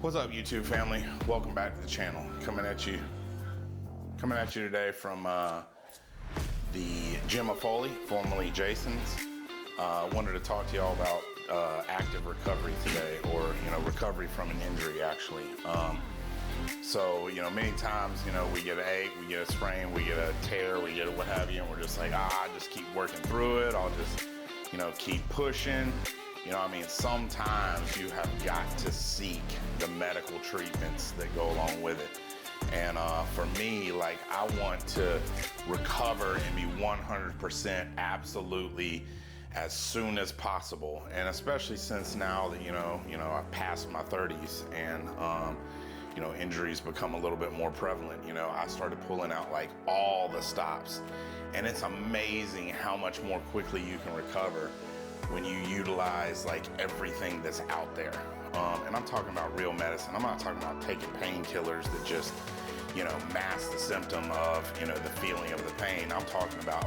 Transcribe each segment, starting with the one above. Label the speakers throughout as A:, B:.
A: What's up, YouTube family? Welcome back to the channel. Coming at you today from the Gym of Foley, formerly Jason's. Wanted to talk to y'all about active recovery today, or recovery from an injury actually. So many times we get an ache, we get a sprain, we get a tear, we get a what have you, and we're just like, just keep working through it. I'll just keep pushing. Sometimes you have got to seek the medical treatments that go along with it. And for me, I want to recover and be 100% absolutely as soon as possible. And especially since now that, I've passed my 30s and, injuries become a little bit more prevalent. I started pulling out all the stops, and it's amazing how much more quickly you can recover when you utilize everything that's out there. And I'm talking about real medicine. I'm not talking about taking painkillers that just, mask the symptom of, the feeling of the pain. I'm talking about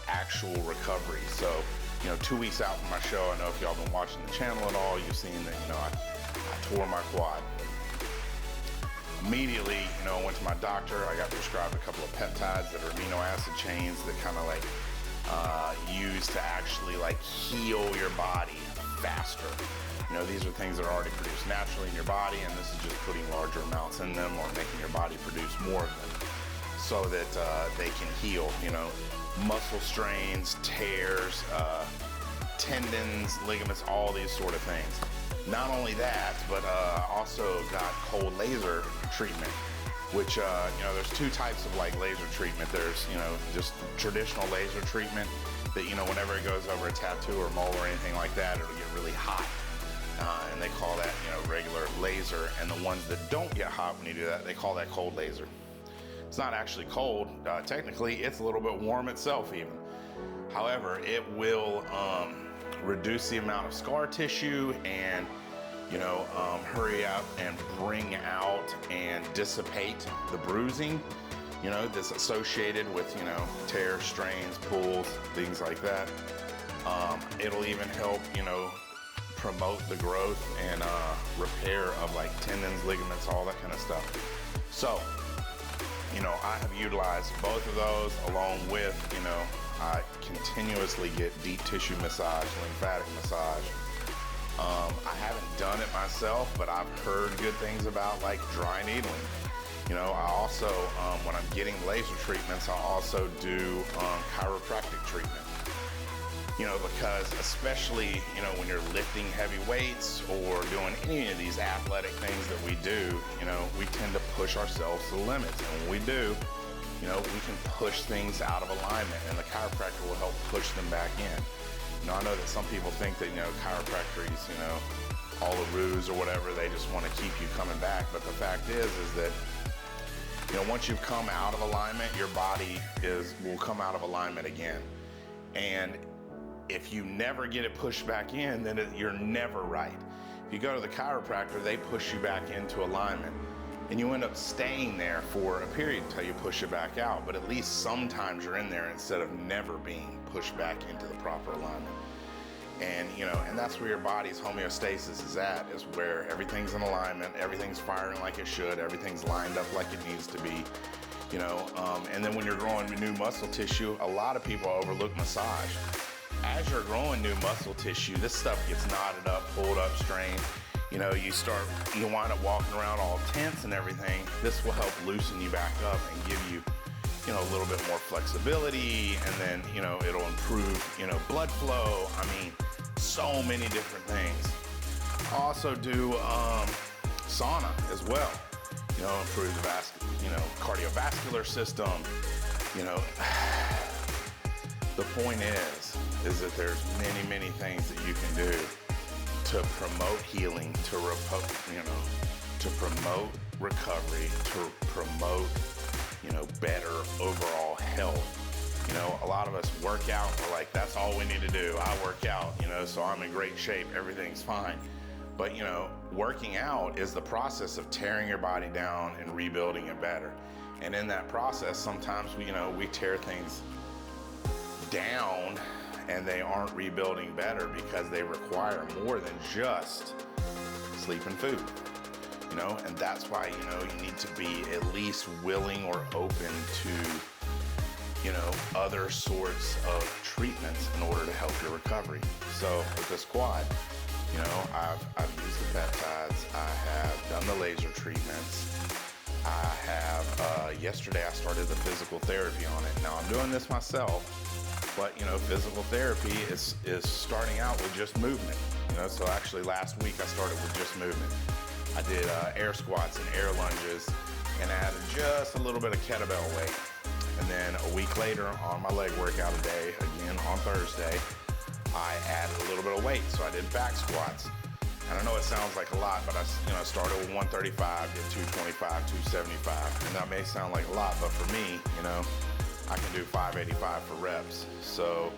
A: actual recovery. So, 2 weeks out from my show, I know if y'all been watching the channel at all, you've seen that, I tore my quad. Immediately, I went to my doctor. I got prescribed a couple of peptides that are amino acid chains that kind of used to actually heal your body faster. These are things that are already produced naturally in your body, and this is just putting larger amounts in them or making your body produce more of them so that they can heal, muscle strains, tears, tendons, ligaments, all these sort of things. Not only that, but also got cold laser treatment, which, there's two types of laser treatment. There's, just traditional laser treatment that, whenever it goes over a tattoo or mole or anything like that, it'll get really hot. And they call that, regular laser. And the ones that don't get hot when you do that, they call that cold laser. It's not actually cold. Technically, it's a little bit warm itself even. However, it will reduce the amount of scar tissue and hurry up and bring out and dissipate the bruising, that's associated with, tears, strains, pulls, things like that. It'll even help, promote the growth and repair of tendons, ligaments, all that kind of stuff. So, I have utilized both of those along with, I continuously get deep tissue massage, lymphatic massage. I haven't done it myself, but I've heard good things about dry needling. I also, when I'm getting laser treatments, I also do chiropractic treatment. Because especially, when you're lifting heavy weights or doing any of these athletic things that we do, we tend to push ourselves to the limits. And when we do, we can push things out of alignment, and the chiropractor will help push them back in. I know that some people think that, chiropractor is, all the ruse or whatever. They just want to keep you coming back. But the fact is that, once you've come out of alignment, your body will come out of alignment again. And if you never get it pushed back in, then you're never right. If you go to the chiropractor, they push you back into alignment, and you end up staying there for a period until you push it back out. But at least sometimes you're in there instead of never being pushed back into the proper alignment. And and that's where your body's homeostasis is at, is where everything's in alignment, everything's firing like it should, everything's lined up like it needs to be. And then when you're growing new muscle tissue, a lot of people overlook massage. As you're growing new muscle tissue, this stuff gets knotted up, pulled up, strained. You wind up walking around all tense and everything. This will help loosen you back up and give you, a little bit more flexibility, and then, it'll improve, blood flow. So many different things. I also do sauna as well. Improve the cardiovascular system. The point is that there's many, many things that you can do to promote healing, to promote recovery, to promote, better overall health. A lot of us work out, we're that's all we need to do. I work out, so I'm in great shape, everything's fine. But, working out is the process of tearing your body down and rebuilding it better. And in that process, sometimes we tear things down and they aren't rebuilding better because they require more than just sleep and food. you know, and that's why, you know, you need to be at least willing or open to, you know, other sorts of treatments in order to help your recovery. So with this quad, you know, I've used the peptides, I have done the laser treatments, I have, yesterday I started the physical therapy on it. Now I'm doing this myself, but you know, physical therapy is starting out with just movement. You know, so actually last week I started with just movement. I did air squats and air lunges and added just a little bit of kettlebell weight. And then a week later on my leg workout a day, again on Thursday, I added a little bit of weight. So I did back squats. And I know it sounds like a lot, but I started with 135, did 225, 275. And that may sound like a lot, but for me, you know, I can do 585 for reps. So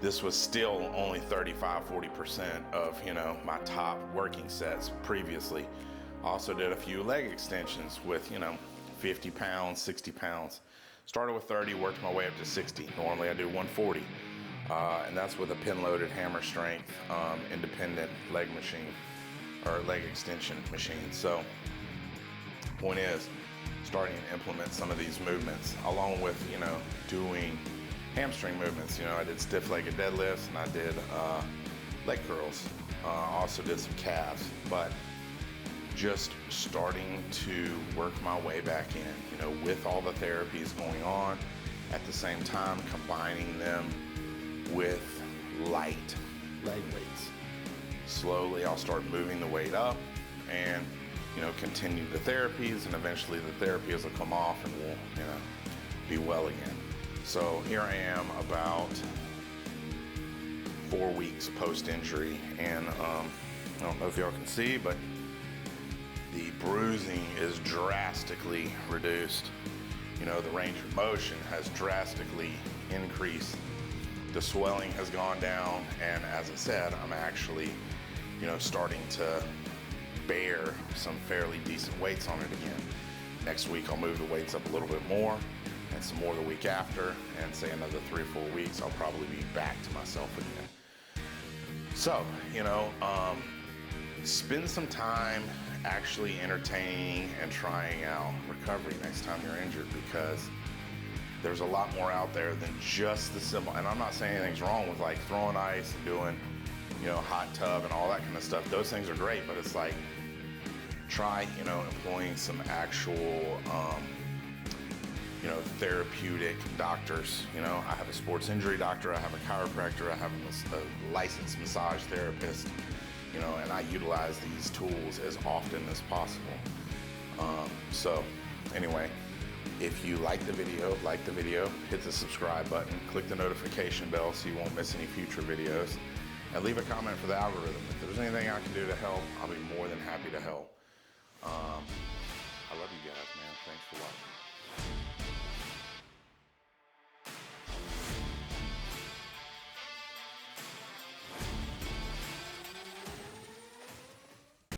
A: this was still only 35-40% of, you know, my top working sets previously. Also did a few leg extensions with, you know, 50 pounds, 60 pounds. Started with 30, worked my way up to 60. Normally I do 140. And that's with a pin-loaded hammer strength independent leg machine or leg extension machine. So point is, starting to implement some of these movements along with, you know, doing hamstring movements. You know, I did stiff-legged deadlifts and I did leg curls. Also did some calves, but just starting to work my way back in, you know, with all the therapies going on, at the same time combining them with light leg weights. Slowly I'll start moving the weight up and, you know, continue the therapies, and eventually the therapies will come off and we'll, you know, be well again. So here I am about 4 weeks post-injury, and I don't know if y'all can see, but the bruising is drastically reduced. You know, the range of motion has drastically increased. The swelling has gone down, and as I said, I'm actually, you know, starting to bear some fairly decent weights on it again. Next week I'll move the weights up a little bit more, and some more the week after, and say another 3 or 4 weeks I'll probably be back to myself again. So, you know, spend some time actually entertaining and trying out recovery next time you're injured, because there's a lot more out there than just the simple, and I'm not saying anything's wrong with like throwing ice and doing, you know, hot tub and all that kind of stuff. Those things are great, but it's like, try, you know, employing some actual, you know, therapeutic doctors. You know, I have a sports injury doctor, I have a chiropractor, I have a licensed massage therapist, you know, and I utilize these tools as often as possible. So anyway, if you like the video, hit the subscribe button, click the notification bell so you won't miss any future videos, and leave a comment for the algorithm. If there's anything I can do to help, I'll be more than happy to help. I love you guys, man. Thanks for watching.